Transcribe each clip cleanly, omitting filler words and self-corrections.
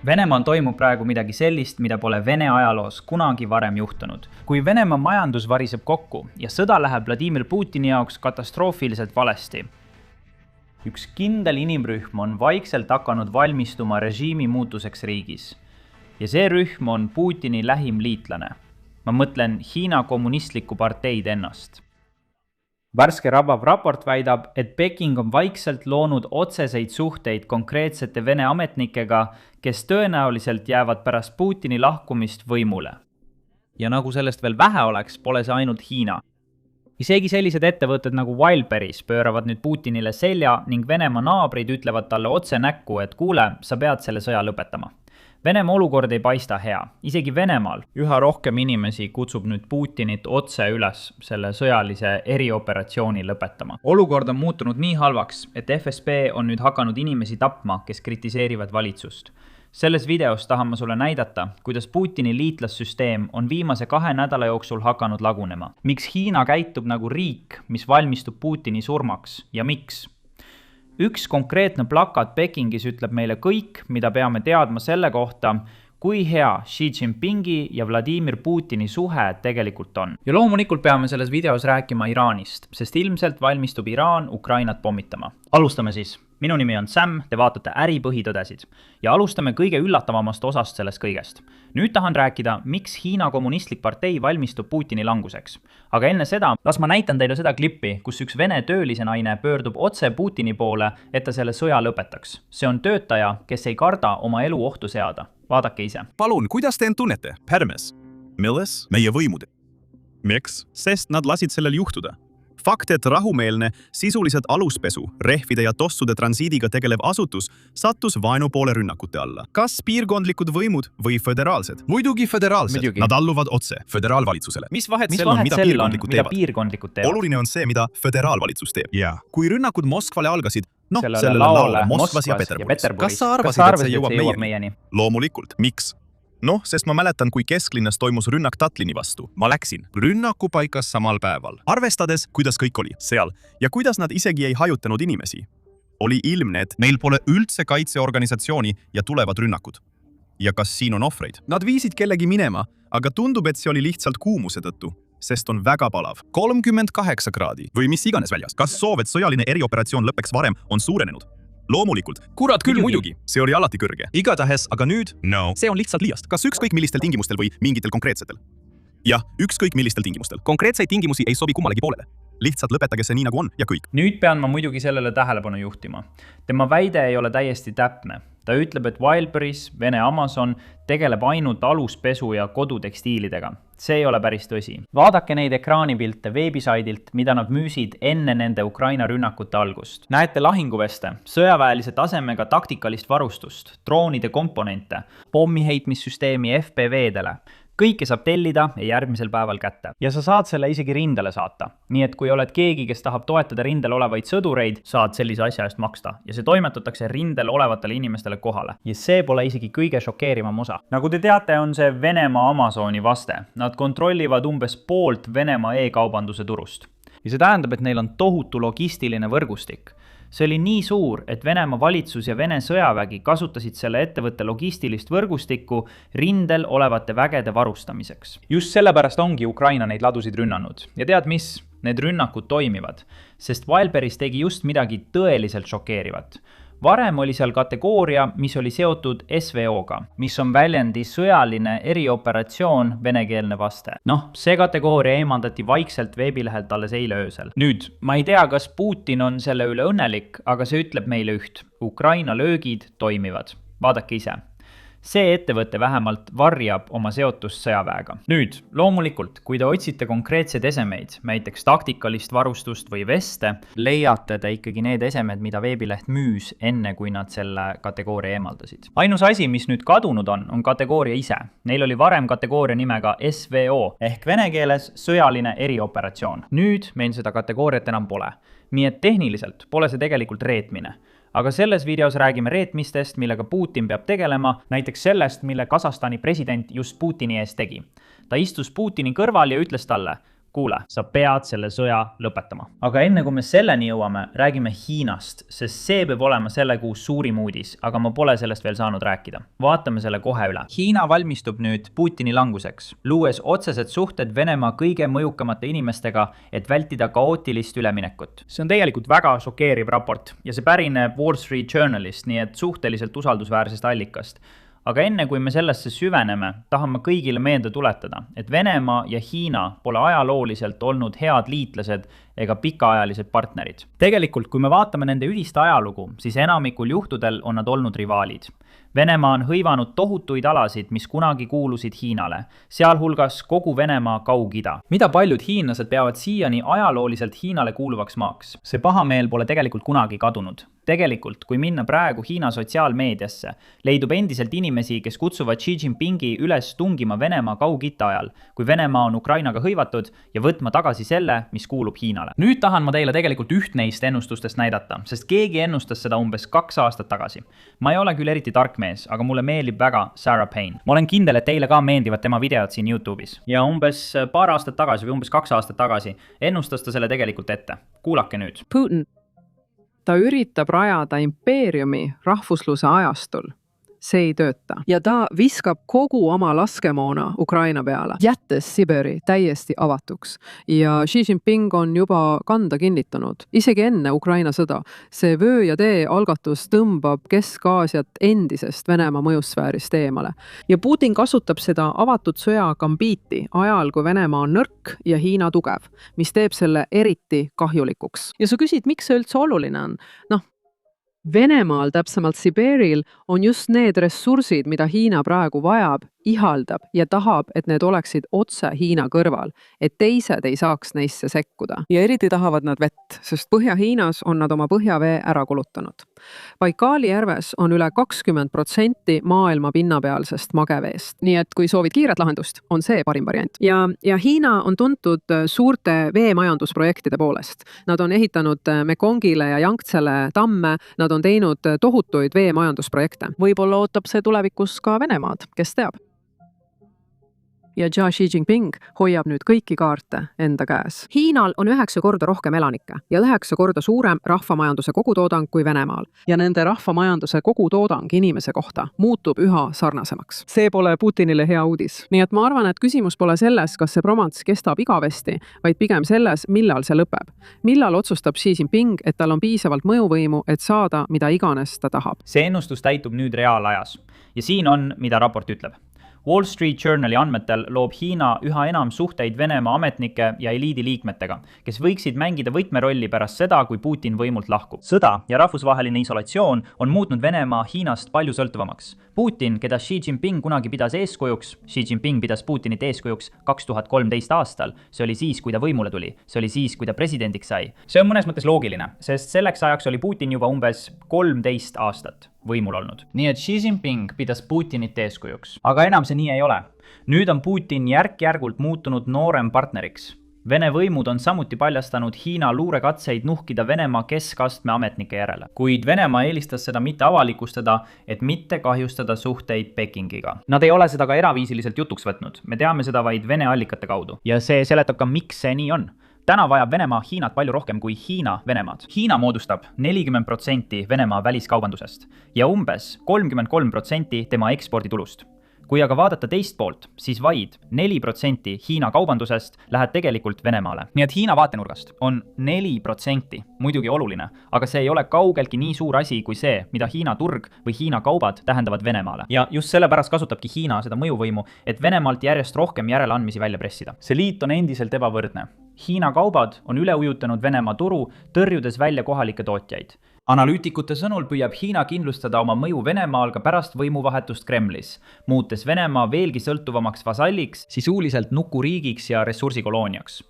Venemaal toimub praegu midagi sellist, mida pole Vene ajaloos kunagi varem juhtunud. Kui Venemaa majandus variseb kokku ja sõda läheb Vladimir Putini jaoks katastroofiliselt valesti. Üks kindel inimrühm on vaikselt hakanud valmistuma režiimi muutuseks riigis. Ja see rühm on Putini lähim liitlane. Ma mõtlen Hiina kommunistlikku parteid ennast. Värske Rabav raport väidab, et Peking on vaikselt loonud otseseid suhteid konkreetsete Vene ametnikega, kes tõenäoliselt jäävad pärast Putini lahkumist võimule. Ja nagu sellest veel vähe oleks, pole see ainult Hiina. Isegi sellised ettevõtted nagu Wildberries pööravad nüüd Putinile selja ning Venemaa naabrid ütlevad talle otse näkku, et kuule, sa pead selle sõja lõpetama. Venemaa olukord ei paista hea. Isegi Venemaal üha rohkem inimesi kutsub nüüd Putinit otse üles selle sõjalise erioperatsiooni lõpetama. Olukord on muutunud nii halvaks, et FSB on nüüd hakanud inimesi tapma, kes kritiseerivad valitsust. Selles videos tahan ma sulle näidata, kuidas Putini liitlassüsteem on viimase 2 nädala jooksul hakanud lagunema. Miks Hiina käitub nagu riik, mis valmistub Putini surmaks ja miks? Üks konkreetne plakat Pekingis ütleb meile kõik, mida peame teadma selle kohta, kui hea Xi Jinpingi ja Vladimir Putini suhe tegelikult on. Ja loomulikult peame selles videos rääkima Iraanist, sest ilmselt valmistub Iraan Ukrainat pommitama. Alustame siis. Minu nimi on Sam, te vaatate Äri põhitõdesid. Ja alustame kõige üllatavamast osast sellest kõigest. Nüüd tahan rääkida, miks Hiina kommunistlik partei valmistub Putini languseks. Aga enne seda, las ma näitan teile seda klippi, kus üks Vene töölise naine pöördub otse Putini poole, et ta selle sõja lõpetaks. See on töötaja, kes ei karda oma elu ohtu seada. Vaadake ise. Palun, kuidas te end tunnete? Hermes. Milles? Meie võimud. Miks? Sest nad lasid sellel juhtuda. Fakt, et rahumeelne, sisuliselt aluspesu, rehvide ja tossude transiidiga tegelev asutus sattus vaenupoole rünnakute alla. Kas piirkondlikud võimud või föderaalsed? Muidugi föderaalsed. Nad alluvad otse föderaalvalitsusele. Mis vahet sel on, mida piirkondlikud teevad? Oluline on see, mida föderaalvalitsus teeb. Kui rünnakud Moskvale algasid, sellele laule Moskvas ja Peterburis. Kas sa arvasid, et see jõuab meieni? Loomulikult. Miks? Sest ma mäletan, kui kesklinnas toimus rünnak Tatlini vastu. Ma läksin rünnaku paikas samal päeval. Arvestades, kuidas kõik oli seal ja kuidas nad isegi ei hajutanud inimesi, oli ilmne, et meil pole üldse kaitseorganisatsiooni ja tulevad rünnakud. Ja kas siin on ohvreid? Nad viisid kellegi minema, aga tundub, et see oli lihtsalt kuumuse tõttu, sest on väga palav. 38 kraadi või mis iganes väljas. Kas soov, et sõjaline erioperatsioon lõpeks varem, on suurenenud? Loomulikult. Kurat küll muidugi. See oli alati kõrge. Igatahes, aga nüüd? No. See on lihtsalt liiast. Kas ükskõik millistel tingimustel või mingitel konkreetsetel? Jah, ükskõik millistel tingimustel. Konkreetseid tingimusi ei sobi kummalegi poolele. Lihtsalt lõpetage see nii nagu on ja kõik. Nüüd pean ma muidugi sellele tähelepanu juhtima. Tema väide ei ole täiesti täpne. Ta ütleb, et Wildberries, Vene Amazon, tegeleb ainult aluspesu ja kodutekstiilidega. See ei ole päris tõsi. Vaadake neid ekraanipilte veebisaidilt, mida nad müüsid enne nende Ukraina rünnakute algust. Näete lahinguveste, sõjaväelise tasemega taktikalist varustust, droonide komponente, pommiheitmissüsteemi FPV-dele. Kõike saab tellida ja järgmisel päeval kätte. Ja sa saad selle isegi rindele saata. Nii et kui oled keegi, kes tahab toetada rindel olevaid sõdureid, saad sellise asja eest maksta. Ja see toimetatakse rindel olevatele inimestele kohale. Ja see pole isegi kõige šokeerivam osa. Nagu te teate, on see Venemaa Amazoni vaste. Nad kontrollivad umbes poolt Venemaa e-kaubanduse turust. Ja see tähendab, et neil on tohutu logistiline võrgustik. See oli nii suur, et Venemaa valitsus ja Vene sõjavägi kasutasid selle ettevõtte logistilist võrgustikku rindel olevate vägede varustamiseks. Just sellepärast ongi Ukraina neid ladusid rünnanud. Ja tead mis? Need rünnakud toimivad, sest Wildberries tegi just midagi tõeliselt šokeerivat. Varem oli seal kategooria, mis oli seotud SVO-ga, mis on väljendi sõjaline erioperatsioon venekeelne vaste. See kategooria eemaldati vaikselt veebilehelt alles eile öösel. Nüüd, ma ei tea, kas Putin on selle üle õnnelik, aga see ütleb meile üht. Ukraina löögid toimivad. Vaadake ise. See ettevõte vähemalt varjab oma seotust sõjaväega. Nüüd, loomulikult, kui te otsite konkreetseid esemeid, näiteks taktikalist varustust või veste, leiate te ikkagi need esemed, mida veebileht müüs enne, kui nad selle kategooria eemaldasid. Ainus asi, mis nüüd kadunud on kategooria ise. Neil oli varem kategooria nimega SVO ehk vene keeles sõjaline erioperatsioon. Nüüd meil seda kategooriat enam pole. Nii et tehniliselt pole see tegelikult reetmine. Aga selles videos räägime reetmistest, millega Putin peab tegelema, näiteks sellest, mille Kasahstani president just Putini ees tegi. Ta istus Putini kõrval ja ütles talle, kuule, sa pead selle sõja lõpetama. Aga enne kui me selleni jõuame, räägime Hiinast, sest see peab olema selle kuu suurim uudis, aga ma pole sellest veel saanud rääkida. Vaatame selle kohe üle. Hiina valmistub nüüd Putini languseks, luues otsesed suhted Venemaa kõige mõjukamate inimestega, et vältida kaootilist üleminekut. See on tegelikult väga šokeeriv raport ja see pärineb Wall Street Journalist, nii et suhteliselt usaldusväärsest allikast. Aga enne kui me sellesse süveneme, tahan ma kõigile meelde tuletada, et Venemaa ja Hiina pole ajalooliselt olnud head liitlased ega pikaajalised partnerid. Tegelikult, kui me vaatame nende ühist ajalugu, siis enamikul juhtudel on nad olnud rivaalid. Venemaa on hõivanud tohutuid alasid, mis kunagi kuulusid Hiinale, sealhulgas kogu Venemaa Kaug-Ida. Mida paljud hiinlased peavad siiani ajalooliselt Hiinale kuuluvaks maaks? See pahameel pole tegelikult kunagi kadunud. Tegelikult, kui minna praegu Hiina sotsiaalmeediasse, leidub endiselt inimesi, kes kutsuvad Xi Jinpingi üles tungima Venemaa Kaug-Ida ajal, kui Venemaa on Ukrainaga hõivatud ja võtma tagasi selle, mis kuulub Hiinale. Nüüd tahan ma teile tegelikult üht neist ennustustest näidata, sest keegi ennustas seda umbes 2 aastat tagasi. Ma ei ole küll eriti tark mees, aga mulle meeldib väga Sarah Payne. Ma olen kindel, et teile ka meeldivad tema videod siin YouTube'is. Ja umbes paar aastat tagasi või umbes 2 aastat tagasi ennustas ta selle tegelikult ette. Kuulake nüüd. Putin. Ta üritab rajada impeeriumi rahvusluse ajastul. See ei tööta. Ja ta viskab kogu oma laskemoona Ukraina peale, jättes Siberi täiesti avatuks. Ja Xi Jinping on juba kanda kinnitanud, isegi enne Ukraina sõda. See vöö ja tee algatus tõmbab Kesk-Aasiat endisest Venemaa mõjussfäärist eemale. Ja Putin kasutab seda avatud sõja gambiiti ajal, kui Venemaa on nõrk ja Hiina tugev, mis teeb selle eriti kahjulikuks. Ja sa küsid, miks see üldse oluline on? Venemaal, täpsemalt Siberil, on just need ressursid, mida Hiina praegu vajab, ihaldab ja tahab, et need oleksid otse Hiina kõrval, et teised ei saaks neisse sekkuda. Ja eriti tahavad nad vett, sest Põhja-Hiinas on nad oma põhjavee ära kulutanud. Baikali järves on üle 20% maailma pinnapealsest mageveest. Nii et kui soovid kiiret lahendust, on see parim variant. Ja Hiina on tuntud suurte veemajandusprojektide poolest. Nad on ehitanud Mekongile ja Yangtzele tamme, nad on teinud tohutuid veemajandusprojekte. Võib-olla ootab see tulevikus ka Venemaad, kes teab. Ja Xi Jinping hoiab nüüd kõiki kaarte enda käes. Hiinal on 9 korda rohkem elanikke ja 9 korda suurem rahvamajanduse kogutoodang kui Venemaal. Ja nende rahvamajanduse kogutoodang inimese kohta muutub üha sarnasemaks. See pole Putinile hea uudis. Nii et ma arvan, et küsimus pole selles, kas see promants kestab igavesti, vaid pigem selles, millal see lõpeb. Millal otsustab Xi Jinping, et tal on piisavalt mõjuvõimu, et saada, mida iganes ta tahab. See ennustus täitub nüüd reaalajas. Ja siin on, mida raport ütleb. Wall Street Journali andmetel loob Hiina üha enam suhteid Venemaa ametnike ja eliidi liikmetega, kes võiksid mängida võtmerolli pärast seda, kui Putin võimult lahkub. Sõda ja rahvusvaheline isolatsioon on muutnud Venemaa Hiinast palju sõltuvamaks. Putin, keda Xi Jinping kunagi pidas eeskujuks, Xi Jinping pidas Putinit eeskujuks 2013 aastal, see oli siis, kui ta võimule tuli, see oli siis, kui ta presidendiks sai. See on mõnes mõttes loogiline, sest selleks ajaks oli Putin juba umbes 13 aastat võimul olnud. Nii et Xi Jinping pidas Putinit eeskujuks. Aga enam see nii ei ole. Nüüd on Putin järk-järgult muutunud noorem partneriks. Vene võimud on samuti paljastanud Hiina luurekatseid nuhkida Venemaa keskastme ametnike järele. Kuid Venemaa eelistas seda mitte avalikustada, et mitte kahjustada suhteid Pekingiga. Nad ei ole seda ka eraviisiliselt jutuks võtnud. Me teame seda vaid Vene allikate kaudu. Ja see seletab ka, miks see nii on. Täna vajab Venemaa Hiinat palju rohkem kui Hiina Venemaad. Hiina moodustab 40% Venemaa väliskaubandusest ja umbes 33% tema eksporditulust. Kui aga vaadata teist poolt, siis vaid 4% Hiina kaubandusest läheb tegelikult Venemaale. Nii et Hiina vaatenurgast on 4% muidugi oluline, aga see ei ole kaugeltki nii suur asi kui see, mida Hiina turg või Hiina kaubad tähendavad Venemaale. Ja just sellepärast kasutabki Hiina seda mõjuvõimu, et Venemaalt järjest rohkem järeleandmisi välja pressida. See liit on endiselt ebavõrdne. Hiina kaubad on üle ujutanud Venemaa turu, tõrjudes välja kohalikke tootjaid. Analüütikute sõnul püüab Hiina kindlustada oma mõju Venemaal ka pärast võimuvahetust Kremlis, muutes Venemaa veelgi sõltuvamaks vasalliks, sisuliselt nukuriigiks ja ressursikolooniaks.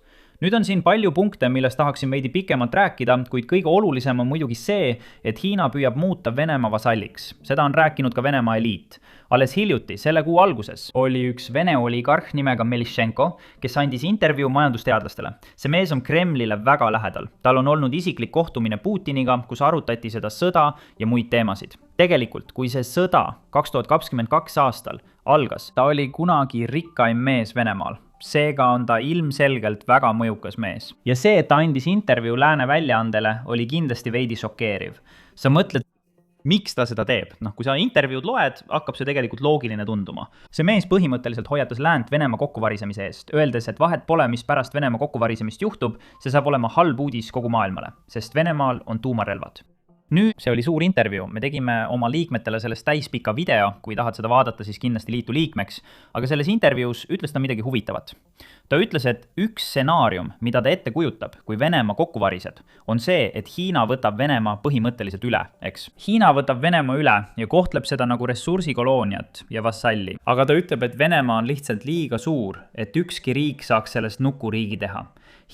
Nüüd on siin palju punkte, millest tahaksin veidi pikemalt rääkida, kuid kõige olulisem on muidugi see, et Hiina püüab muuta Venemaa vasalliks. Seda on rääkinud ka Venemaa eliit. Alles hiljuti, selle kuu alguses, oli üks Vene oligarh nimega Melishenko, kes andis intervjuu majandusteadlastele. See mees on Kremlile väga lähedal. Tal on olnud isiklik kohtumine Putiniga, kus arutati seda sõda ja muid teemasid. Tegelikult, kui see sõda 2022 aastal algas, ta oli kunagi rikkaim mees Venemaal. seega on ta ilmselgelt väga mõjukas mees. Ja see, et ta andis intervjuu Lääne väljaandele, oli kindlasti veidi šokeeriv. Sa mõtled, miks ta seda teeb? Kui sa intervjuud loed, hakkab see tegelikult loogiline tunduma. See mees põhimõtteliselt hoiatas läänt Venemaa kokkuvarisemise eest, öeldes, et vahet pole, mis pärast Venemaa kokkuvarisemist juhtub, see saab olema halb uudis kogu maailmale, sest Venemaal on tuumarelvad. Nüüd see oli suur intervjuu, me tegime oma liikmetele sellest täispika video, kui tahad seda vaadata, siis kindlasti liitu liikmeks, aga selles intervjuus ütles ta midagi huvitavat. Ta ütles, et üks stsenaarium, mida ta ette kujutab, kui Venemaa kokku variseb, on see, et Hiina võtab Venemaa põhimõtteliselt üle, eks. Hiina võtab Venemaa üle ja kohtleb seda nagu ressursikolooniat ja vassalli, aga ta ütleb, et Venemaa on lihtsalt liiga suur, et ükski riik saaks sellest nukuriigi teha.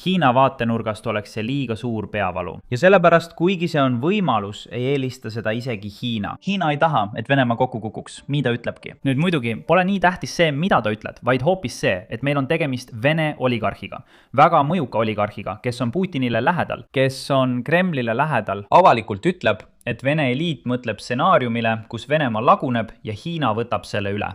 Hiina vaatenurgast oleks see liiga suur peavalu. Ja sellepärast, kuigi see on võimalus, ei eelista seda isegi Hiina. Hiina ei taha, et Venemaa kokku kukuks, nii ta ütlebki. Nüüd muidugi pole nii tähtis see, mida ta ütled, vaid hoopis see, et meil on tegemist Vene oligarhiga. Väga mõjuka oligarhiga, kes on Putinile lähedal, kes on Kremlile lähedal. Avalikult ütleb, et Vene eliit mõtleb stsenaariumile, kus Venemaa laguneb ja Hiina võtab selle üle.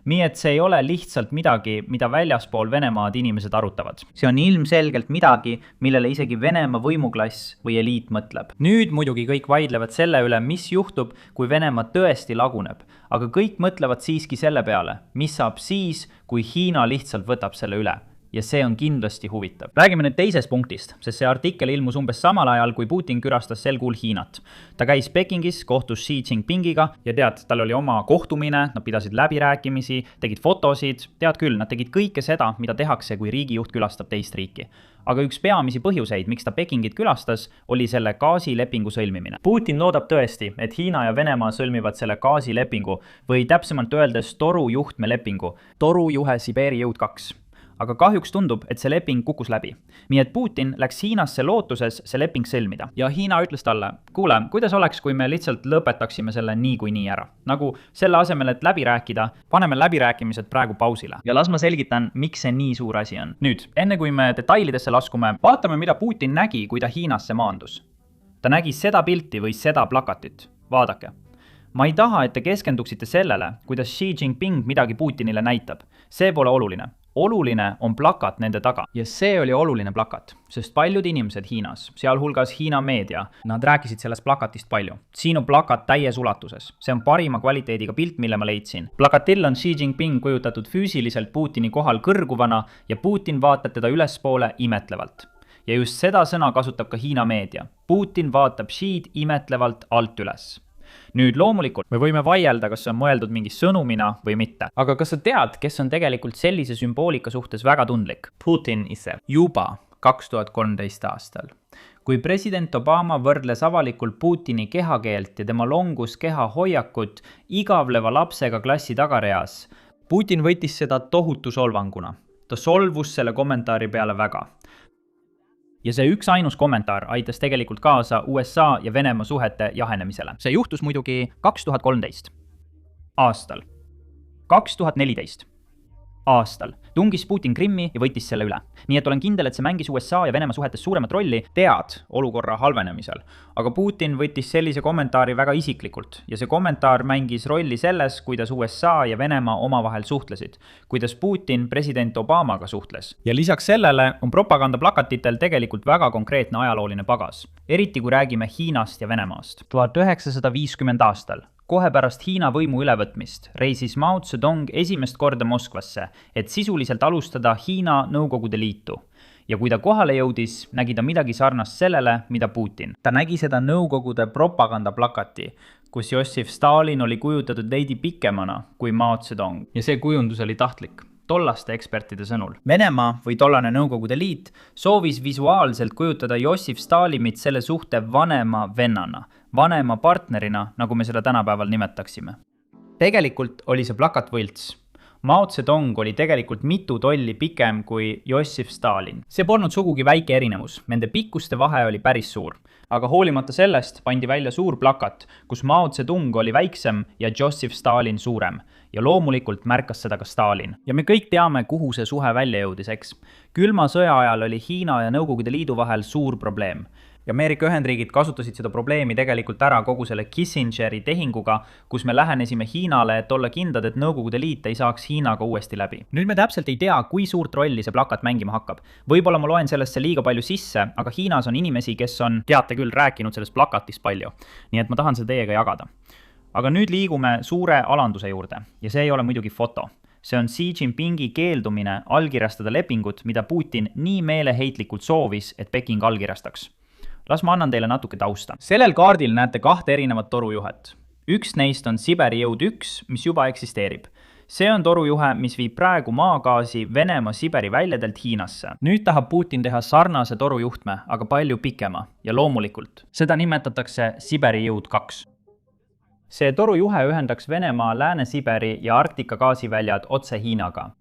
Nii et see ei ole lihtsalt midagi, mida väljaspool Venemaad inimesed arutavad. See on ilmselgelt midagi, millele isegi Venemaa võimuklass või eliit mõtleb. Nüüd muidugi kõik vaidlevad selle üle, mis juhtub, kui Venemaa tõesti laguneb. Aga kõik mõtlevad siiski selle peale, mis saab siis, kui Hiina lihtsalt võtab selle üle. Ja see on kindlasti huvitav. Räägime nüüd teisest punktist, sest see artikkel ilmus umbes samal ajal, kui Putin külastas sel kuul Hiinat. Ta käis Pekingis, kohtus Xi Jinpingiga ja tead, tal oli oma kohtumine, nad pidasid läbirääkimisi, tegid fotosid, tead küll, nad tegid kõike seda, mida tehakse, kui riigijuht külastab teist riiki. Aga üks peamisi põhjuseid, miks ta Pekingit külastas, oli selle gaasilepingu sõlmimine. Putin loodab tõesti, et Hiina ja Venemaa sõlmivad selle gaasilepingu või täpsemalt öeldes torujuhtmelepingu, torujuhe Siberi jõud 2. Aga kahjuks tundub, et see leping kukkus läbi. Nii et Putin läks Hiinasse lootuses see leping sõlmida. Ja Hiina ütles talle, kuule, kuidas oleks, kui me lihtsalt lõpetaksime selle nii kui nii ära? Nagu selle asemel, et läbi rääkida, paneme läbirääkimised praegu pausile. Ja las ma selgitan, miks see nii suur asi on. Nüüd, enne kui me detailidesse laskume, vaatame, mida Putin nägi, kui ta Hiinasse maandus. Ta nägi seda pilti või seda plakatit. Vaadake. Ma ei taha, et te keskenduksite sellele, kuidas Xi Jinping midagi Putinile näitab. See pole oluline. Oluline on plakat nende taga. Ja see oli oluline plakat, sest paljud inimesed Hiinas, sealhulgas Hiina meedia, nad rääkisid sellest plakatist palju. Siin on plakat täies ulatuses. See on parima kvaliteediga pilt, mille ma leidsin. Plakatil on Xi Jinping kujutatud füüsiliselt Putini kohal kõrguvana ja Putin vaatab teda ülespoole imetlevalt. Ja just seda sõna kasutab ka Hiina meedia. Putin vaatab Xi'd imetlevalt alt üles. Nüüd loomulikult me võime vaielda, kas see on mõeldud mingi sõnumina või mitte. Aga kas sa tead, kes on tegelikult sellise sümboolika suhtes väga tundlik? Putin ise. Juba 2013 aastal. Kui president Obama võrdles avalikult Putini kehakeelt ja tema longus keha hoiakut igavleva lapsega klassi tagareas, Putin võttis seda tohutu solvanguna. Ta solvus selle kommentaari peale väga. Ja see üks ainus kommentaar aitas tegelikult kaasa USA ja Venemaa suhete jahenemisele. See juhtus muidugi 2013 aastal. 2014 aastal tungis Putin Krimmi ja võttis selle üle. Nii et olen kindel, et see mängis USA ja Venemaa suhetes suuremat rolli olukorra halvenemisel. Aga Putin võttis sellise kommentaari väga isiklikult ja see kommentaar mängis rolli selles, kuidas USA ja Venemaa omavahel suhtlesid, kuidas Putin president Obamaga suhtles. Ja lisaks sellele on propagandaplakatitel tegelikult väga konkreetne ajalooline pagas, eriti kui räägime Hiinast ja Venemaast. 1950 aastal. Kohe pärast Hiina võimu ülevõtmist reisis Mao Zedong esimest korda Moskvasse, et sisuliselt alustada Hiina Nõukogude Liitu. Ja kui ta kohale jõudis, nägi ta midagi sarnast sellele, mida Putin. Ta nägi seda Nõukogude propagandaplakati, kus Jossif Stalin oli kujutatud veidi pikemana kui Mao Zedong. Ja see kujundus oli tahtlik. Tollaste ekspertide sõnul. Venemaa või tollane Nõukogude Liit soovis visuaalselt kujutada Jossif Stalinit selle suhte vanema vennana, vanema partnerina, nagu me seda tänapäeval nimetaksime. Tegelikult oli see plakat võlts. Mao Zedong oli tegelikult mitu tolli pikem kui Jossif Stalin. See polnud sugugi väike erinevus, nende pikkuste vahe oli päris suur. Aga hoolimata sellest pandi välja suur plakat, kus Mao Zedong oli väiksem ja Jossif Stalin suurem. Ja loomulikult märkas seda ka Stalin. Ja me kõik teame, kuhu see suhe välja jõudis, eks. Külma sõja ajal oli Hiina ja Nõukogude Liidu vahel suur probleem. ja Ameerika Ühendriigid kasutasid seda probleemi tegelikult ära kogu selle Kissingeri tehinguga, kus me lähenesime Hiinale, et olla kindlad, et Nõukogude Liit ei saaks Hiinaga uuesti läbi. Nüüd me täpselt ei tea, kui suurt rolli see plakat mängima hakkab. Võib-olla ma loen sellesse liiga palju sisse, aga Hiinas on inimesi, kes on, teate küll, rääkinud sellest plakatist palju. Nii et ma tahan seda teiega jagada. Aga nüüd liigume suure alanduse juurde ja see ei ole muidugi foto. See on Xi Jinpingi keeldumine allkirjastada lepingut, mida Putin nii meeleheitlikult soovis, et Peking allkirjastaks. Las ma annan teile natuke tausta. Sellel kaardil näete 2 erinevat torujuhet. Üks neist on Siberi jõud 1, mis juba eksisteerib. See on torujuhe, mis viib praegu maagaasi Venemaa Siberi väljadelt Hiinasse. Nüüd tahab Putin teha sarnase torujuhtme, aga palju pikema ja loomulikult. Seda nimetatakse Siberi jõud 2. See torujuhe ühendaks Venemaa Lääne-Siberi ja Arktika gaasiväljad otse Hiinaga.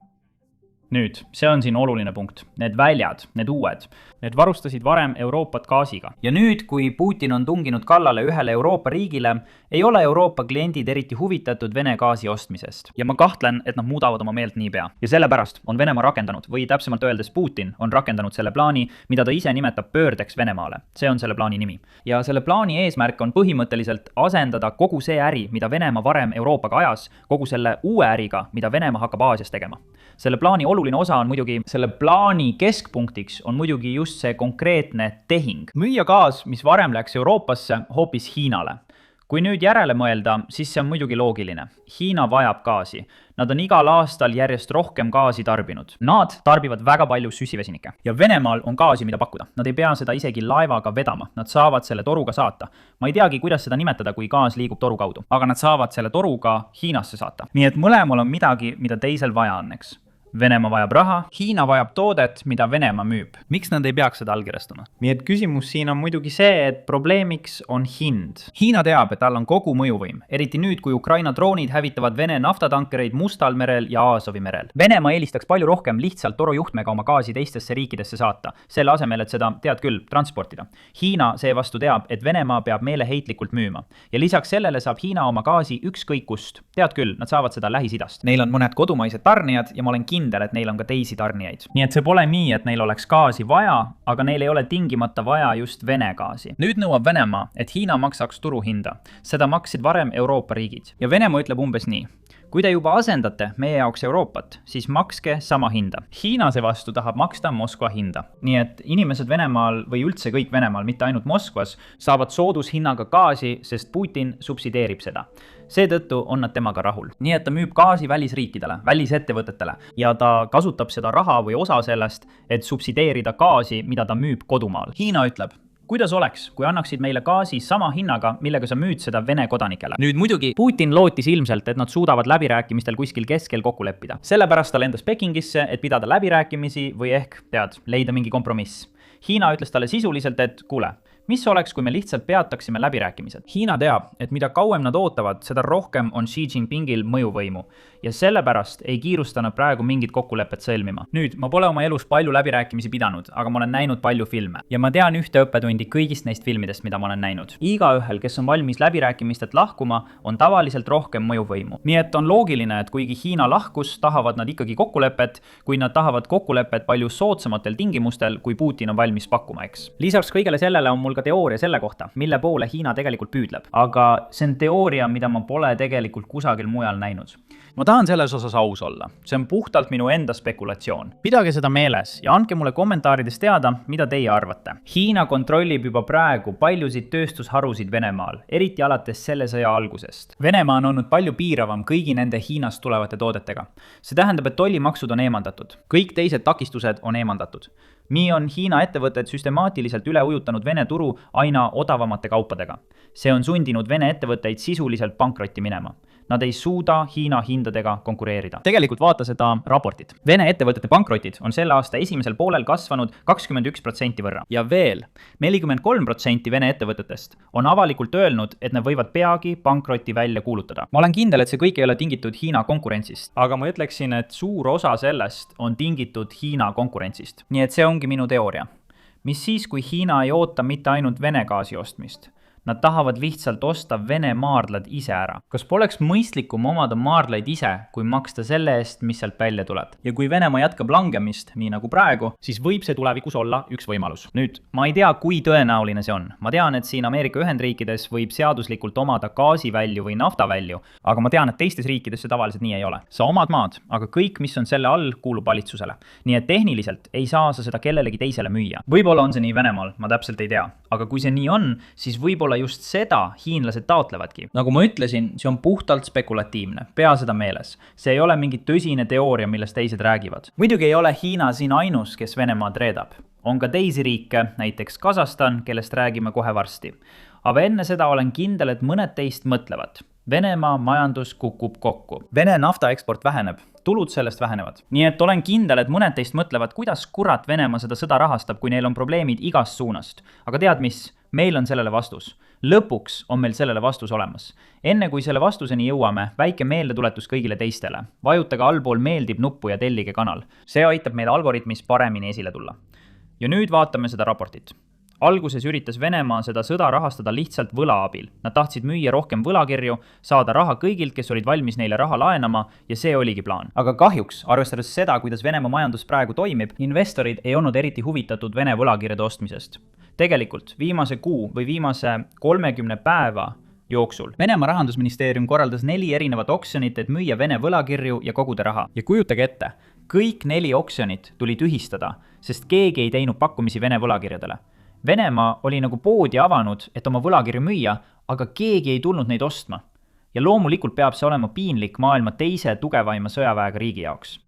Nüüd, see on siin oluline punkt. Need väljad, need uued, need varustasid varem Euroopat gaasiga. Ja nüüd, kui Putin on tunginud kallale ühele Euroopa riigile, ei ole Euroopa kliendid eriti huvitatud Vene gaasi ostmisest. Ja ma kahtlen, et nad muudavad oma meelt niipea. Ja sellepärast on Venemaa rakendanud, või täpsemalt öeldes Putin on rakendanud selle plaani, mida ta ise nimetab pöördeks Venemaale. See on selle plaani nimi. Ja selle plaani eesmärk on põhimõtteliselt asendada kogu see äri, mida Venemaa varem Euroopaga ajas, kogu selle uue äriga, mida Venemaa hakkab Aasias tegema. Selle plaani oluline osa on muidugi, selle plaani keskpunktiks on muidugi just see konkreetne tehing. Müüa gaas, mis varem läks Euroopasse, hoopis Hiinale. Kui nüüd järele mõelda, siis see on muidugi loogiline. Hiina vajab gaasi. Nad on igal aastal järjest rohkem gaasi tarbinud. Nad tarbivad väga palju süsivesinikke. Ja Venemaal on gaasi, mida pakkuda. Nad ei pea seda isegi laevaga vedama. Nad saavad selle toruga saata. Ma ei teagi, kuidas seda nimetada, kui gaas liigub toru kaudu. Aga nad saavad selle toruga Hiinasse saata. Nii et mõlemal on midagi, mida teisel vaja õnneks. Venemaa vajab raha, Hiina vajab toodet, mida Venemaa müüb. Miks nad ei peaks seda allkirjastama? Nii et küsimus siin on muidugi see, et probleemiks on hind. Hiina teab, et tal on kogu mõjuvõim, eriti nüüd, kui Ukraina droonid hävitavad Vene naftatankereid Mustal merel ja Aasovi merel. Venemaa eelistaks palju rohkem lihtsalt torujuhtmega oma gaasi teistesse riikidesse saata, selle asemel, et seda, tead küll, transportida. Hiina seevastu teab, et Venemaa peab meeleheitlikult müüma. Ja lisaks sellele saab Hiina oma gaasi ükskõik kust. Tead küll, nad saavad seda Lähis-Idast. Neil on mõned kodumaised tarnijad ja ma olen kindel, et neil on ka teisi tarnijaid. Nii et see pole nii, et neil oleks gaasi vaja, aga neil ei ole tingimata vaja just Vene gaasi. Nüüd nõuab Venemaa, et Hiina maksaks turuhinda. Seda maksid varem Euroopa riigid. Ja Venemaa ütleb umbes nii. Kui te juba asendate meie jaoks Euroopat, siis makske sama hinda. Hiina seevastu tahab maksta Moskva hinda. Nii et inimesed Venemaal või üldse kõik Venemaal, mitte ainult Moskvas, saavad soodushinnaga gaasi, sest Putin subsideerib seda. Seetõttu on nad temaga rahul. Nii et ta müüb gaasi välisriikidele, välisettevõtetele ja ta kasutab seda raha või osa sellest, et subsideerida gaasi, mida ta müüb kodumaal. Hiina ütleb, kuidas oleks, kui annaksid meile gaasi sama hinnaga, millega sa müüd seda Vene kodanikele? Nüüd muidugi Putin lootis ilmselt, et nad suudavad läbirääkimistel kuskil keskel kokku leppida. Sellepärast ta lendas Pekingisse, et pidada läbirääkimisi või ehk, leida mingi kompromiss. Hiina ütles talle sisuliselt, et kuule, mis oleks, kui me lihtsalt peataksime läbirääkimised? Hiina teab, et mida kauem nad ootavad, seda rohkem on Xi Jinpingil mõjuvõimu ja sellepärast ei kiirusta nad praegu mingit kokkulepet sõlmima. Nüüd, ma pole oma elus palju läbirääkimisi pidanud, aga ma olen näinud palju filme ja ma tean ühte õppetundi kõigist neist filmidest, mida ma olen näinud. Igaühel, kes on valmis läbirääkimistelt lahkuma, on tavaliselt rohkem mõjuvõimu. Nii et on loogiline, et kuigi Hiina lahkus, tahavad nad ikkagi kokkulepet, kui nad tahavad kokkulepet palju soodsamatel tingimustel, kui Putin on valmis pakkuma, eks. Lisaks kõigele sellele on mul ka teooria selle kohta, mille poole Hiina tegelikult püüdleb. Aga see on teooria, mida ma pole tegelikult kusagil mujal näinud. Ma tahan selles osas aus olla. See on puhtalt minu enda spekulatsioon. Pidage seda meeles ja andke mulle kommentaarides teada, mida teie arvate. Hiina kontrollib juba praegu paljusid tööstusharusid Venemaal, eriti alates selle sõja algusest. Venemaa on olnud palju piiravam kõigi nende Hiinast tulevate toodetega. See tähendab, et tollimaksud on eemaldatud. Kõik teised takistused on eemaldatud. Nii on Hiina ettevõtted süstemaatiliselt üle ujutanud Vene turu aina odavamate kaupadega. See on sundinud Vene ettevõtteid sisuliselt pankrotti minema. Nad ei suuda Hiina hindadega konkureerida. Tegelikult vaata seda raportit. Vene ettevõtete pankrotid on selle aasta esimesel poolel kasvanud 21% võrra. Ja veel, 43% Vene ettevõtetest on avalikult öelnud, et nad võivad peagi pankroti välja kuulutada. Ma olen kindel, et see kõik ei ole tingitud Hiina konkurentsist, aga ma ütleksin, et suur osa sellest on tingitud Hiina konkurentsist. Nii et see ongi minu teooria. Mis siis, kui Hiina ei oota mitte ainult Vene gaasi ostmist? Nad tahavad lihtsalt osta Vene maardlad ise ära. Kas poleks mõistlikum omada maardlaid ise, kui maksta selle eest, mis sealt välja tuleb? Ja kui Venemaa jätkab langemist, nii nagu praegu, siis võib see tulevikus olla üks võimalus. Nüüd, ma ei tea, kui tõenäoline see on. Ma tean, et siin Ameerika Ühendriikides võib seaduslikult omada gaasivälju või naftavälju, aga ma tean, et teistes riikides see tavaliselt nii ei ole. Sa omad maad, aga kõik, mis on selle all, kuulub valitsusele. Nii et tehniliselt ei saa sa seda kellelegi teisele müüa. Võib-olla on see nii Venemaal, ma täpselt ei tea. Aga kui see nii on, siis võib-olla just seda hiinlased taotlevadki. Nagu ma ütlesin, see on puhtalt spekulatiivne. Pea seda meeles. See ei ole mingi tõsine teooria, millest teised räägivad. Muidugi ei ole Hiina siin ainus, kes Venemaad reedab. On ka teisi riike, näiteks Kasahstan, kellest räägime kohe varsti. Aga enne seda olen kindel, et mõned teist mõtlevad. Venemaa majandus kukub kokku. Vene naftaeksport väheneb. Tulud sellest vähenevad. Nii et olen kindel, et mõned teist mõtlevad, kuidas kurat Venemaa seda sõda rahastab, kui neil on probleemid igast suunast. Aga tead mis? Meil on sellele vastus. Lõpuks on meil sellele vastus olemas. Enne kui selle vastuseni jõuame, väike meeldetuletus kõigile teistele. Vajutage allpool meeldib nuppu ja tellige kanal. See aitab meil algoritmis paremini esile tulla. Ja nüüd vaatame seda raportit. Alguses üritas Venemaa seda sõda rahastada lihtsalt võla abil. Nad tahtsid müüa rohkem võlakirju, saada raha kõigilt, kes olid valmis neile raha laenama ja see oligi plaan. Aga kahjuks, arvestades seda, kuidas Venemaa majandus praegu toimib, investorid ei olnud eriti huvitatud Vene võlakirjade ostmisest. Tegelikult viimase kuu või viimase 30 päeva jooksul Venemaa rahandusministeerium korraldas 4 erinevat oksjonit, et müüa Vene võlakirju ja koguda raha. Ja kujutage ette, kõik 4 oksjonit tuli tühistada, sest keegi ei teinud pakkumisi Vene võlakirjadele. Venemaa oli nagu poodi avanud, et oma võlakirju müüa, aga keegi ei tulnud neid ostma. Ja loomulikult peab see olema piinlik maailma teise tugevaima sõjaväega riigi jaoks.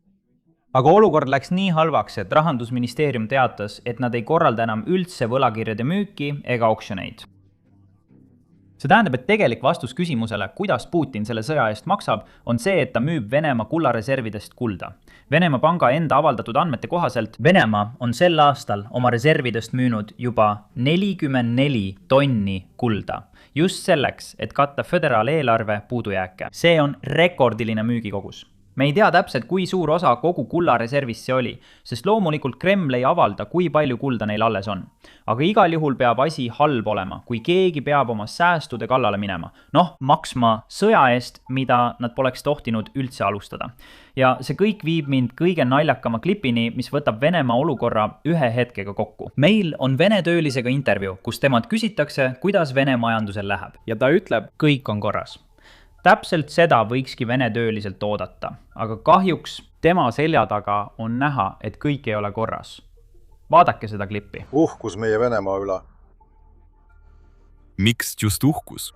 Aga olukord läks nii halvaks, et rahandusministeerium teatas, et nad ei korralda enam üldse võlakirjade müüki ega oksjoneid. See tähendab, et tegelik vastus küsimusele, kuidas Putin selle sõja eest maksab, on see, et ta müüb Venemaa kullareservidest kulda. Venemaa panga enda avaldatud andmete kohaselt Venemaa on sel aastal oma reservidest müünud juba 44 tonni kulda. Just selleks, et katta föderaaleelarve puudujääke. See on rekordiline müügikogus. Me ei tea täpselt, kui suur osa kogu kullareservist see oli, sest loomulikult Kreml ei avalda, kui palju kulda neil alles on. Aga igal juhul peab asi halb olema, kui keegi peab oma säästude kallale minema. Maksma sõja eest, mida nad poleks tohtinud üldse alustada. Ja see kõik viib mind kõige naljakama klipini, mis võtab Venemaa olukorra ühe hetkega kokku. Meil on Vene töölisega intervjuu, kus temad küsitakse, kuidas Vene majandusel läheb. Ja ta ütleb, kõik on korras. Täpselt seda võikski Vene tööliselt oodata, aga kahjuks tema selja taga on näha, et kõik ei ole korras. Vaadake seda klippi. Uhkus meie Venemaa üle. Miks just uhkus?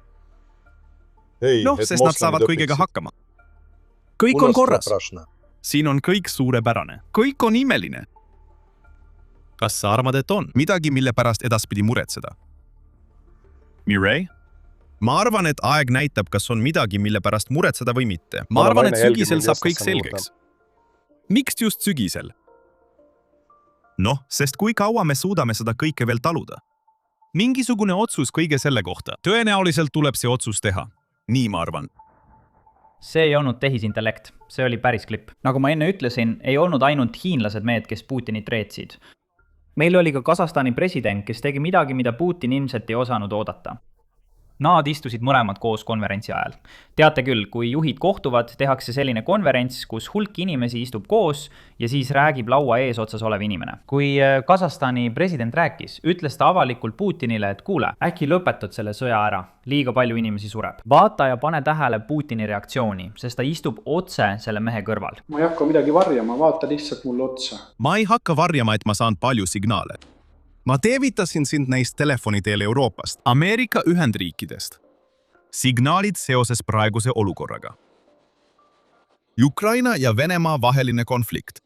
Sest nad saavad kõigega hakkama. Kõik on korras. Siin on kõik suurepärane. Kõik on imeline. Kas sa arvad, et on midagi, mille pärast edaspidi muretseda? Mireille? Ma arvan, et aeg näitab, kas on midagi, mille pärast muretseda või mitte. Ma arvan, et sügisel saab kõik selgeks. Miks just sügisel? Sest kui kaua me suudame seda kõike veel taluda? Mingisugune otsus kõige selle kohta. Tõenäoliselt tuleb see otsus teha. Nii ma arvan. See ei olnud tehisintellekt. See oli päris klipp. Nagu ma enne ütlesin, ei olnud ainult hiinlased mehed, kes Putinit reetsid. Meil oli ka Kasahstani president, kes tegi midagi, mida Putin ilmselt ei osanud oodata. Nad istusid mõlemad koos konverentsi ajal. Teate küll, kui juhid kohtuvad, tehakse selline konverents, kus hulk inimesi istub koos ja siis räägib laua eesotsas olev inimene. Kui Kasahstani president rääkis, ütles ta avalikult Putinile, et kuule, äkki lõpetad selle sõja ära. Liiga palju inimesi sureb. Vaata ja pane tähele Putini reaktsiooni, sest ta istub otse selle mehe kõrval. Ma ei hakka midagi varjama, vaata lihtsalt mulle otsa. Ma ei hakka varjama, et ma saan palju signaale. Ma teevitasin sind neist telefoni teel Euroopast, Ameerika Ühendriikidest. Signaalid seoses praeguse olukorraga. Ukraina ja Venemaa vaheline konflikt.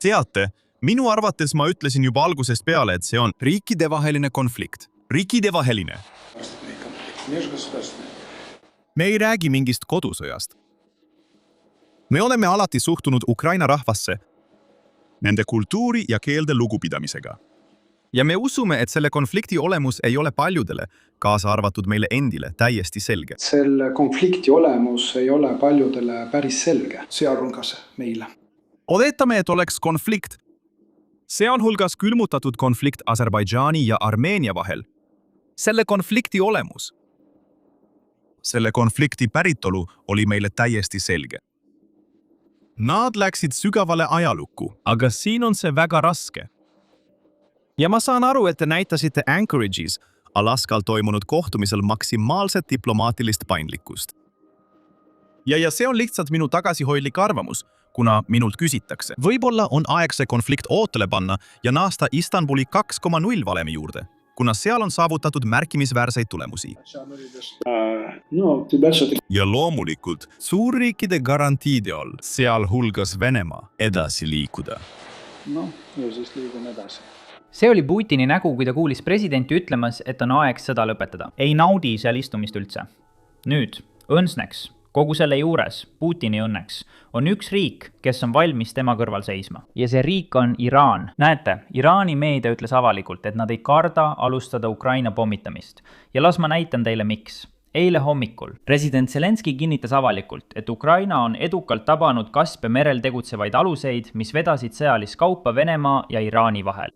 Teate, minu arvates ma ütlesin juba algusest peale, et see on riikidevaheline konflikt. Riikidevaheline. Me ei räägi mingist kodusõjast. Me oleme alati suhtunud Ukraina rahvasse, nende kultuuri ja keelde lugupidamisega. Ja me usume, et selle konflikti olemus ei ole paljudele, kaasa arvatud meile endile, täiesti selge. Selle konflikti olemus ei ole paljudele päris selge, sealhulgas meile. Oletame, et oleks konflikt. Sealhulgas külmutatud konflikt Aserbaidžaani ja Armeenia vahel. selle konflikti olemus. Selle konflikti päritolu oli meile täiesti selge. Nad läksid sügavale ajalukku, aga siin on see väga raske. Ja ma saan aru, et te näitasite Anchorage'is Alaskal toimunud kohtumisel maksimaalset diplomaatilist paindlikkust. Ja see on lihtsalt minu tagasihoidlik arvamus, kuna minult küsitakse. Võib-olla on aeg see konflikt ootele panna ja naasta Istanbuli 2.0 valemi juurde, kuna seal on saavutatud märkimisväärseid tulemusi. Ja loomulikult suurriikide garantiide all, sealhulgas Venemaa, edasi liikuda. Ja siis liigume edasi. See oli Putini nägu, kui ta kuulis presidenti ütlemas, et on aeg sõda lõpetada. Ei naudi seal istumist üldse. Nüüd, õndsneks, kogu selle juures, Putini õnneks, on üks riik, kes on valmis tema kõrval seisma. Ja see riik on Iraan. Näete, Iraani meedia ütles avalikult, et nad ei karda alustada Ukraina pommitamist. Ja las ma näitan teile miks. Eile hommikul president Zelenski kinnitas avalikult, et Ukraina on edukalt tabanud Kaspia merel tegutsevaid aluseid, mis vedasid sõjalist kaupa Venemaa ja Iraani vahel.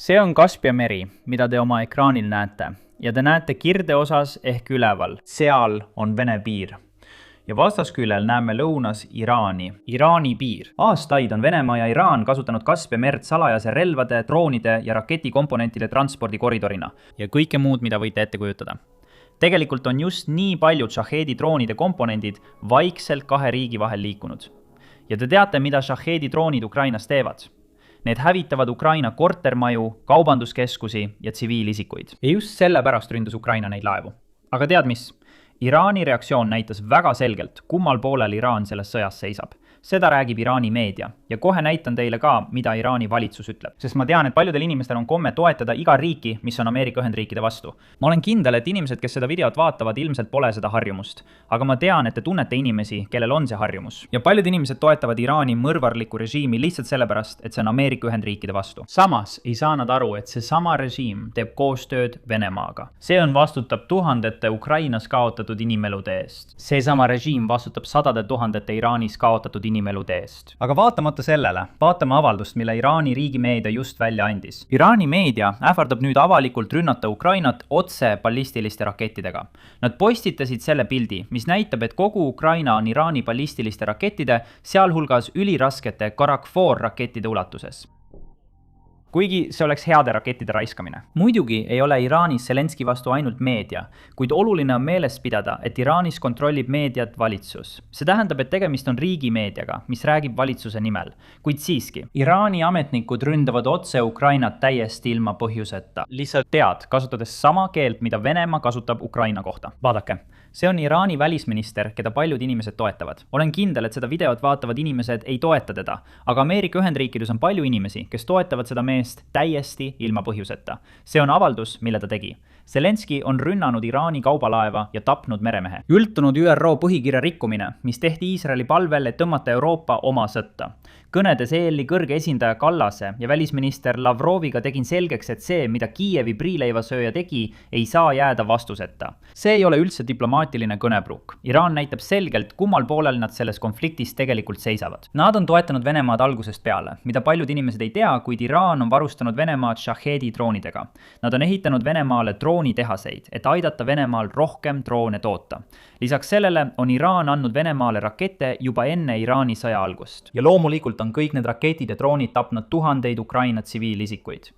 See on Kaspia meri, mida te oma ekraanil näete. Ja te näete kirde osas ehk üleval. Seal on Vene piir. Ja vastasküljel näeme lõunas Iraani. Iraani piir. Aastaid on Venemaa ja Iraan kasutanud Kaspia merd salajase relvade, droonide ja raketikomponentide transpordikoridorina. Ja kõike muud, mida võite ette kujutada. Tegelikult on just nii paljud Shahedi droonide komponendid vaikselt kahe riigi vahel liikunud. Ja te teate, mida Shahedi droonid Ukrainas teevad? Need hävitavad Ukraina kortermaju, kaubanduskeskusi ja tsiviilisikuid. Ja just sellepärast ründas Ukraina neid laevu. Aga tead mis? Iraani reaktsioon näitas väga selgelt, kummal poolel Iraan selles sõjas seisab. Seda räägib Iraani meedia ja kohe näitan teile ka, mida Iraani valitsus ütleb. Sest ma tean, et paljudel inimestel on komme toetada iga riiki, mis on Ameerika Ühendriikide vastu. Ma olen kindel, et inimesed, kes seda videot vaatavad, ilmselt pole seda harjumust. Aga ma tean, et te tunnete inimesi, kellel on see harjumus. Ja paljud inimesed toetavad Iraani mõrvarlikku režiimi lihtsalt sellepärast, et see on Ameerika Ühendriikide vastu. Samas ei saa nad aru, et see sama režiim teeb koostööd Venemaaga. See on vastutab tuhandete Ukrainas kaotatud inimelude eest. See sama režiim vastutab sadade tuhandete Iraanis kaotatud inimelude eest. Aga vaatamata sellele, vaatame avaldust, mille Iraani riigimeedia just välja andis. Iraani meedia ähvardab nüüd avalikult rünnata Ukrainat otse ballistiliste rakettidega. Nad postitasid selle pildi, mis näitab, et kogu Ukraina on Iraani ballistiliste rakettide, sealhulgas üliraskete Karakfor rakettide ulatuses. Kuigi see oleks heade rakettide raiskamine. Muidugi ei ole Iraanis Zelenski vastu ainult meedia, kuid oluline on meeles pidada, et Iraanis kontrollib meediat valitsus. See tähendab, et tegemist on riigimeediaga, mis räägib valitsuse nimel. Kuid siiski, Iraani ametnikud ründavad otse Ukrainat täiesti ilma põhjuseta. Lihtsalt tead, kasutades sama keelt, mida Venemaa kasutab Ukraina kohta. Vaadake. See on Iraani välisminister, keda paljud inimesed toetavad. Olen kindel, et seda videot vaatavad inimesed ei toeta teda, aga Ameerika Ühendriikides on palju inimesi, kes toetavad seda meest täiesti ilma põhjuseta. See on avaldus, mille ta tegi. Zelenski on rünnanud Iraani kaubalaeva ja tapnud meremehe. Ültunud ÜRO põhikirja rikkumine, mis tehti Iisraeli palvel, et tõmmata Euroopa oma sõtta. Kõnedes EL-i kõrge esindaja Kallase ja välisminister Lavroviga tegin selgeks, et see, mida Kiievi priileivasööja tegi, ei saa jääda vastuseta. See ei ole üldse diplomaatiline kõnepruuk. Iraan näitab selgelt, kummal poolel nad selles konfliktis tegelikult seisavad. Nad on toetanud Venemaad algusest peale, mida paljud inimesed ei tea, kuid Iraan on varustanud Venemaad Shahedi droonidega. Nad on ehitanud Venemaale droonitehaseid, et aidata Venemaal rohkem droone toota. Lisaks sellele on Iraan andnud Venemaale rakette juba enne Iraani sõja algust. Ja loomulikult on kõik need raketid ja droonid tapnud tuhandeid Ukraina tsiviilisikuid.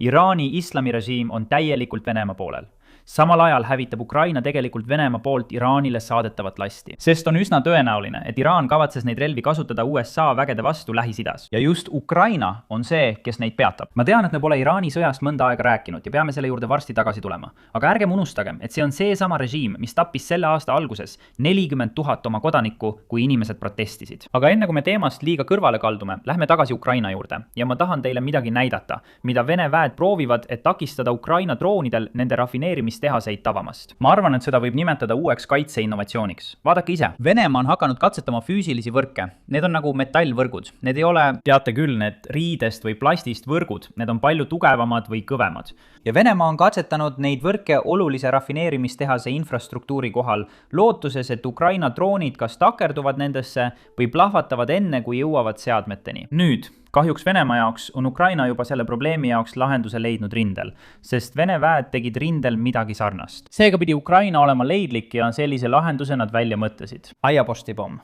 Iraani islamirežiim on täielikult Venemaa poolel. Samal ajal hävitab Ukraina tegelikult Venemaa poolt Iraanile saadetavat lasti. Sest on üsna tõenäoline, et Iraan kavatses neid relvi kasutada USA vägede vastu Lähis-Idas. Ja just Ukraina on see, kes neid peatab. Ma tean, et me pole Iraani sõjast mõnda aega rääkinud ja peame selle juurde varsti tagasi tulema. Aga ärgem unustagem, et see on seesama režiim, mis tappis selle aasta alguses 40 000 oma kodanikku, kui inimesed protestisid. Aga enne kui me teemast liiga kõrvale kaldume, lähme tagasi Ukraina juurde ja ma tahan teile midagi näidata, mida Vene väed proovivad, et takistada Ukraina droonidel nende rafineerimistehaseid tavamast. Ma arvan, et seda võib nimetada uueks kaitseinnovatsiooniks. Vaadake ise. Venemaa on hakanud katsetama füüsilisi võrke. Need on nagu metallvõrgud. Need ei ole, teate küll, need riidest või plastist võrgud. Need on palju tugevamad või kõvemad. Ja Venemaa on katsetanud neid võrke olulise rafineerimistehase infrastruktuuri kohal, lootuses, et Ukraina droonid kas takerduvad nendesse või plahvatavad enne, kui jõuavad seadmeteni. Nüüd, Kahjuks Venemaa jaoks on Ukraina juba selle probleemi jaoks lahenduse leidnud rindel, sest Vene väed tegid rindel midagi sarnast. Seega pidi Ukraina olema leidlik ja sellise lahenduse nad välja mõtlesid. Aiapostipomm.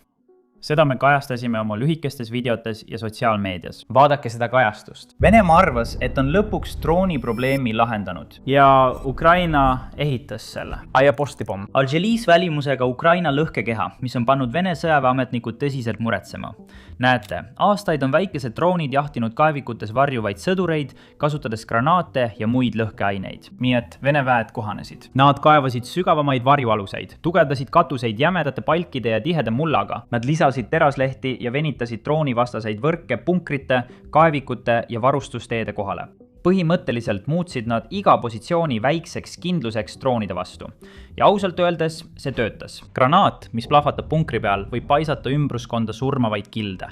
Seda me kajastasime oma lühikestes videotes ja sotsiaalmeedias. Vaadake seda kajastust. Venemaa arvas, et on lõpuks drooni probleemi lahendanud ja Ukraina ehitas selle. Aiapostipomm. Alželiis välimusega Ukraina lõhkekeha, mis on pannud Vene sõjaväeametnikud tõsiselt muretsema. Näete, aastaid on väikesed droonid jahtinud kaevikutes varjuvaid sõdureid, kasutades granaate ja muid lõhkeaineid. Nii et Vene väed kohanesid. Nad kaevasid sügavamaid varjualuseid, tugevdasid katuseid jämedate palkide ja tiheda mullaga. Nad lisasid teraslehti ja venitasid droonivastaseid võrke punkrite, kaevikute ja varustusteede kohale. Põhimõtteliselt muutsid nad iga positsiooni väikseks kindluseks droonide vastu. Ja ausalt öeldes see töötas. Granaat, mis plahvatab punkri peal, võib paisata ümbruskonda surmavaid kilde.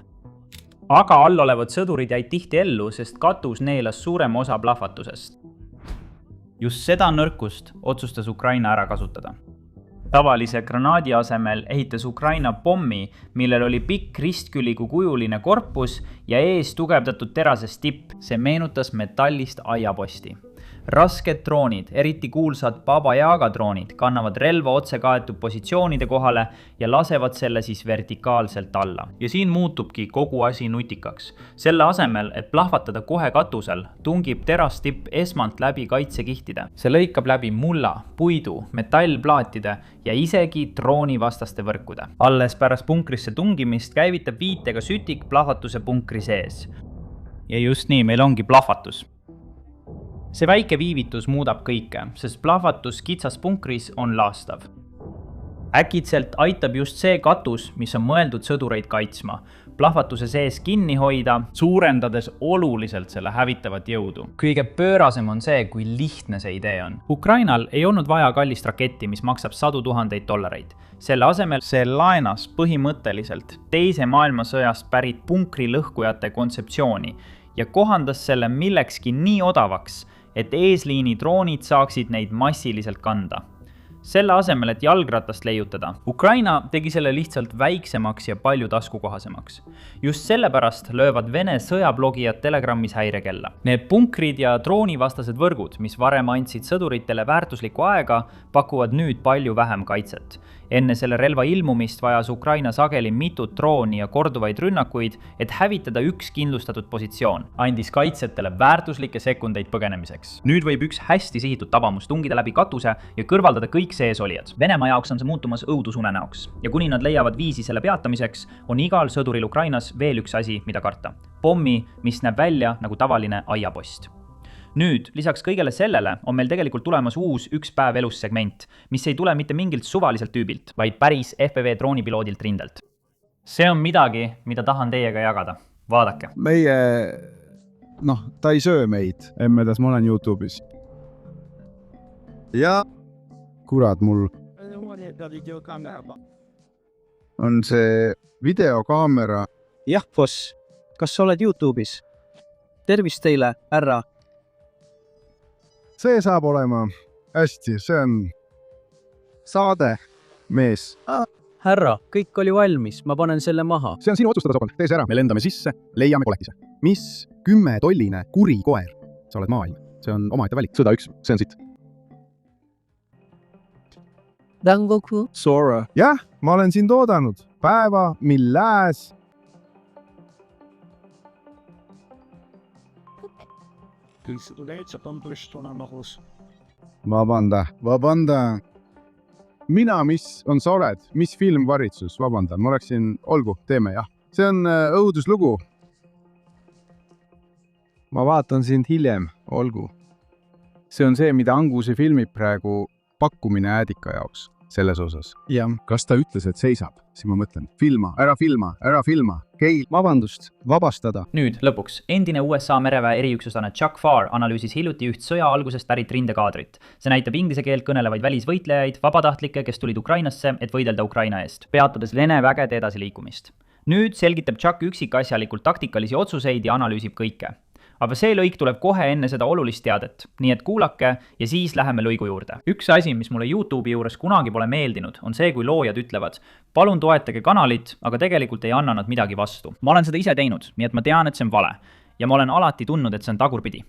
Aga all olevad sõdurid jäid tihti ellu, sest katus neelas suurema osa plahvatusest. Just seda nõrkust otsustas Ukraina ära kasutada. Tavalise granaadi asemel ehitas Ukraina pommi, millel oli pikk ristküligu kujuline korpus ja ees tugevdatud terasest tipp. See meenutas metallist aiaposti. Rasked droonid, eriti kuulsad Baba Yaga droonid, kannavad relva otse kaetud positsioonide kohale ja lasevad selle siis vertikaalselt alla. Ja siin muutubki kogu asi nutikaks. Selle asemel, et plahvatada kohe katusel, tungib terastipp esmalt läbi kaitsekihtide. See lõikab läbi mulla, puidu, metallplaatide ja isegi drooni vastaste võrkude. Alles pärast punkrisse tungimist käivitab viitega sütik plahvatuse punkri sees. Ja just nii, meil ongi plahvatus. See väike viivitus muudab kõike, sest plahvatus kitsas punkris on laastav. Äkitselt aitab just see katus, mis on mõeldud sõdureid kaitsma, plahvatuse sees kinni hoida, suurendades oluliselt selle hävitavat jõudu. Kõige pöörasem on see, kui lihtne see idee on. Ukrainal ei olnud vaja kallist raketti, mis maksab $100,000. Selle asemel see laenas põhimõtteliselt teise maailmasõjast pärit punkri lõhkujate kontseptsiooni ja kohandas selle millekski nii odavaks, et eesliini droonid saaksid neid massiliselt kanda. Selle asemel, et jalgratast leiutada, Ukraina tegi selle lihtsalt väiksemaks ja palju taskukohasemaks. Just sellepärast löövad Vene sõjablogijad Telegramis häirekella. Need punkrid ja droonivastased võrgud, mis varem andsid sõduritele väärtuslikku aega, pakuvad nüüd palju vähem kaitset. Enne selle relva ilmumist vajas Ukraina sageli mitut drooni ja korduvaid rünnakuid, et hävitada üks kindlustatud positsioon. Andis kaitsetele väärtuslikke sekundeid põgenemiseks. Nüüd võib üks hästi sihitud tabamus tungida läbi katuse ja kõrvaldada kõik seesolijad. Venemaa jaoks on see muutumas õudusunenäoks. Ja kuni nad leiavad viisi selle peatamiseks, on igal sõduril Ukrainas veel üks asi, mida karta. Pommi, mis näeb välja nagu tavaline aiapost. Nüüd, lisaks kõigele sellele on meil tegelikult tulemas uus üks päev elus segment, mis ei tule mitte mingilt suvaliselt tüübilt, vaid päris FPV droonipiloodilt rindelt. See on midagi, mida tahan teiega jagada. Vaadake. Ta ei söö meid, emmedas ma olen YouTube'is. Ja kurat, mul on see videokaamera. Jah, boss, kas sa oled YouTube'is? Tervist teile, härra. See saab olema hästi, see on saade, mees. Härra, kõik oli valmis, ma panen selle maha. See on sinu otsustada, Sokol, tee see ära. Me lendame sisse, leiame koletise. Mis 10-tolline kuri koer? Sa oled maailm, see on omaette valik. Sõda 1, see on sitt. Dangoku. Sora. Jah, ma olen siin toodanud päeva, mil lääs. Vabanda. Mina, mis on sa oled? Mis filmvaritsus? Vabandan, ma oleksin, olgu, teeme, jah. See on õuduslugu. Ma vaatan sind hiljem, olgu. See on see, mida Anguse filmib praegu pakkumine äädika jaoks selles osas. Ja kas ta ütles, et seisab? Siis ma mõtlen, ära filma. Keil, vabandust, vabastada. Nüüd lõpuks, endine USA mereväe eriüksusane Chuck Farr analüüsis hiljuti üht sõja algusest pärit rindekaadrit. See näitab inglise keelt kõnelevaid välisvõitlejaid, vabatahtlikke, kes tulid Ukrainasse, et võidelda Ukraina eest, peatades Vene vägede edasiliikumist. Nüüd selgitab Chuck üksikasjalikult taktikalisi otsuseid ja analüüsib kõike. aga see lõik tuleb kohe enne seda olulist teadet, nii et kuulake ja siis läheme lõigu juurde. Üks asi, mis mulle YouTube'i juures kunagi pole meeldinud, on see, kui loojad ütlevad, palun toetage kanalit, aga tegelikult ei anna nad midagi vastu. Ma olen seda ise teinud, nii et ma tean, et see on vale. Ja ma olen alati tundnud, et see on tagurpidi.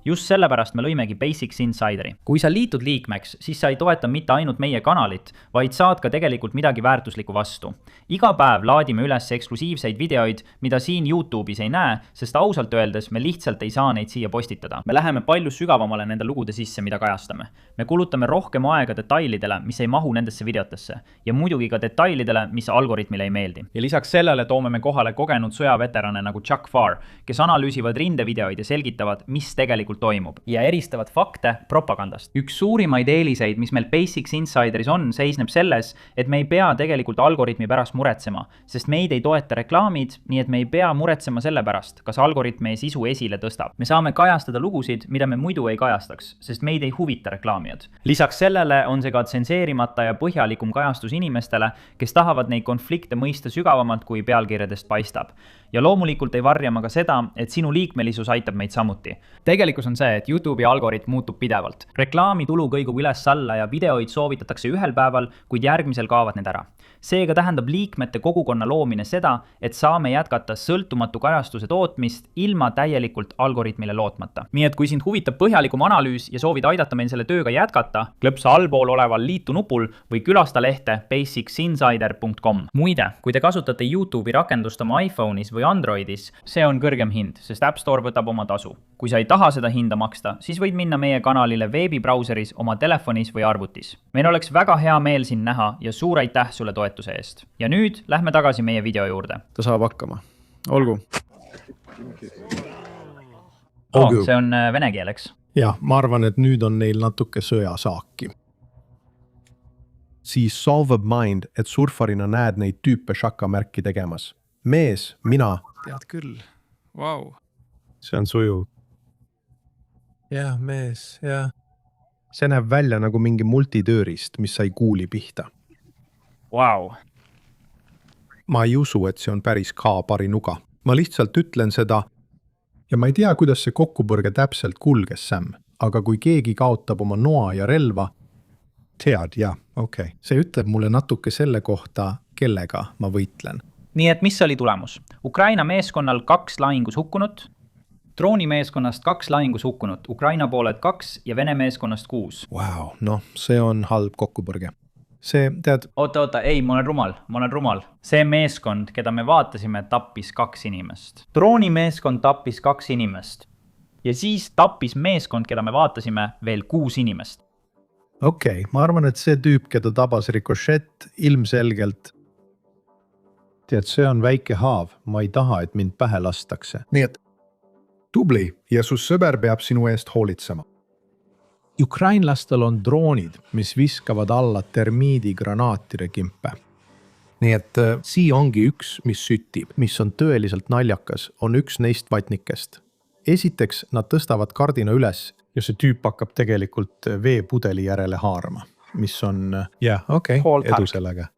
Just sellepärast me lõimegi Basics Insideri. Kui sa liitud liikmeks, siis sa ei toeta mitte ainult meie kanalit, vaid saad ka tegelikult midagi väärtuslikku vastu. Iga päev laadime üles eksklusiivseid videoid, mida siin YouTube'is ei näe, sest ausalt öeldes me lihtsalt ei saa neid siia postitada. Me läheme palju sügavamale nende lugude sisse, mida kajastame. Me kulutame rohkem aega detailidele, mis ei mahu nendesse videotesse. Ja muidugi ka detailidele, mis algoritmile ei meeldi. Ja lisaks sellele toome me kohale kogenud sõjaveterane nagu Chuck Farr, kes analüüsivad rindevideoid ja selgitavad, mis tegelikult toimub ja eristavad fakte propagandast. Üks suurimaid eeliseid, mis meil Basics Insideris on, seisneb selles, et me ei pea tegelikult algoritmi pärast muretsema, sest meid ei toeta reklaamid, nii et me ei pea muretsema selle pärast, kas algoritm meie sisu esile tõstab. Me saame kajastada lugusid, mida me muidu ei kajastaks, sest meid ei huvita reklaamijad. Lisaks sellele on see ka tsenseerimata ja põhjalikum kajastus inimestele, kes tahavad neid konflikte mõista sügavamalt, kui pealkirjadest paistab. Ja loomulikult ei varja ma ka seda, et sinu liikmelisus aitab meid samuti. Tegelikus on see, et YouTube'i algoritm muutub pidevalt. Reklaamitulu kõigub üles-alla ja videoid soovitatakse ühel päeval, kuid järgmisel kaovad need ära. Seega tähendab liikmete kogukonna loomine seda, et saame jätkata sõltumatu kajastuse tootmist ilma täielikult algoritmile lootmata. Nii et kui sind huvitab põhjalikum analüüs ja soovid aidata meil selle tööga jätkata, klõpsa allpool oleval liitu nupul või külasta lehte basicsinsider.com. Muide, kui te kasutate YouTube'i rakendust oma iPhone'is või Androidis, see on kõrgem hind, sest App Store võtab oma tasu. Kui sa ei taha seda hinda maksta, siis võid minna meie kanalile veebibrauseris, oma telefonis või arvutis. Meil oleks väga hea meel sind näha ja suur aitäh sulle toetuse eest. Ja nüüd lähme tagasi meie video juurde. Ta saab hakkama. Olgu. See on vene keeleks. Ja, ma arvan, et nüüd on neil natuke sõjasaaki. Siis solvab mind, et surfarina näed neid tüüpe šakkamärki tegemas. Mees, mina. Tead küll. Vau. See on sujuv. Jah, mees, jah. See näeb välja nagu mingi multitöörist, mis sai kuuli pihta. Wow. Ma ei usu, et see on päris K-pari nuga. Ma lihtsalt ütlen seda ja ma ei tea, kuidas see kokkupõrge täpselt kulges, Sam, aga kui keegi kaotab oma noa ja relva, tead, jah, okei. See ütleb mulle natuke selle kohta, kellega ma võitlen. Nii et mis oli tulemus? Ukraina meeskonnal 2 lahingus hukkunut, drooni meeskonnast 2 lahingus hukkunut, Ukraina pooled 2 ja Vene meeskonnast 6. Wow, noh, see on halb kokkupõrge. See, tead... Oota, ei, ma olen rumal. See meeskond, keda me vaatasime, tappis 2 inimest. Drooni meeskond tappis 2 inimest. Ja siis tappis meeskond, keda me vaatasime, veel 6 inimest. Okei, ma arvan, et see tüüp, keda tabas Ricochet, ilmselgelt... Tead, see on väike haav. Ma ei taha, et mind pähe lastakse. Nii et tubli ja su sõber peab sinu eest hoolitsema. Ukrainlastel on droonid, mis viskavad alla termiidigranaatide kimpe. Nii et siin ongi üks, mis süttib, mis on tõeliselt naljakas, on üks neist vatnikest. Esiteks nad tõstavad kardina üles ja see tüüp hakkab tegelikult veepudeli järele haarama, mis on, edu sellega.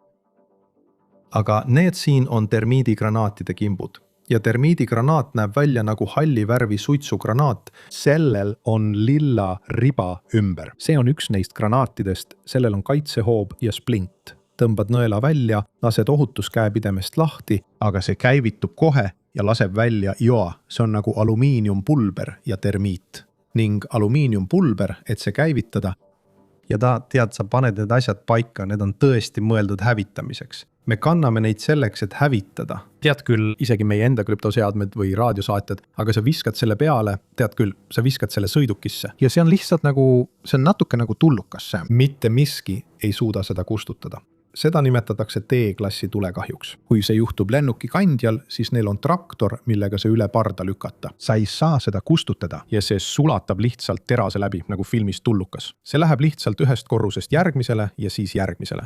Aga need siin on termiidigranaatide kimbud. Ja termiidigranaat näeb välja nagu halli värvi suitsugranaat, sellel on lilla riba ümber. See on üks neist granaatidest, sellel on kaitsehoob ja splint. Tõmbad nõela välja, lased ohutuskäepidemest lahti, aga see käivitub kohe ja laseb välja joa. See on nagu alumiiniumpulber ja termiit. Ning alumiiniumpulber, et see käivitada. Ja tead, sa paned need asjad paika, need on tõesti mõeldud hävitamiseks. Me kanname neid selleks, et hävitada. Tead küll, isegi meie enda krüptoseadmed või raadiosaatjad, aga sa viskad selle peale, tead küll, sa viskad selle sõidukisse. Ja see on lihtsalt nagu, see on natuke nagu tullukas. Mitte miski ei suuda seda kustutada. Seda nimetatakse T-klassi tulekahjuks. Kui see juhtub lennuki kandjal, siis neil on traktor, millega see üle parda lükata. Sa ei saa seda kustutada ja see sulatab lihtsalt terase läbi, nagu filmis tullukas. See läheb lihtsalt ühest korrusest järgmisele ja siis järgmisele.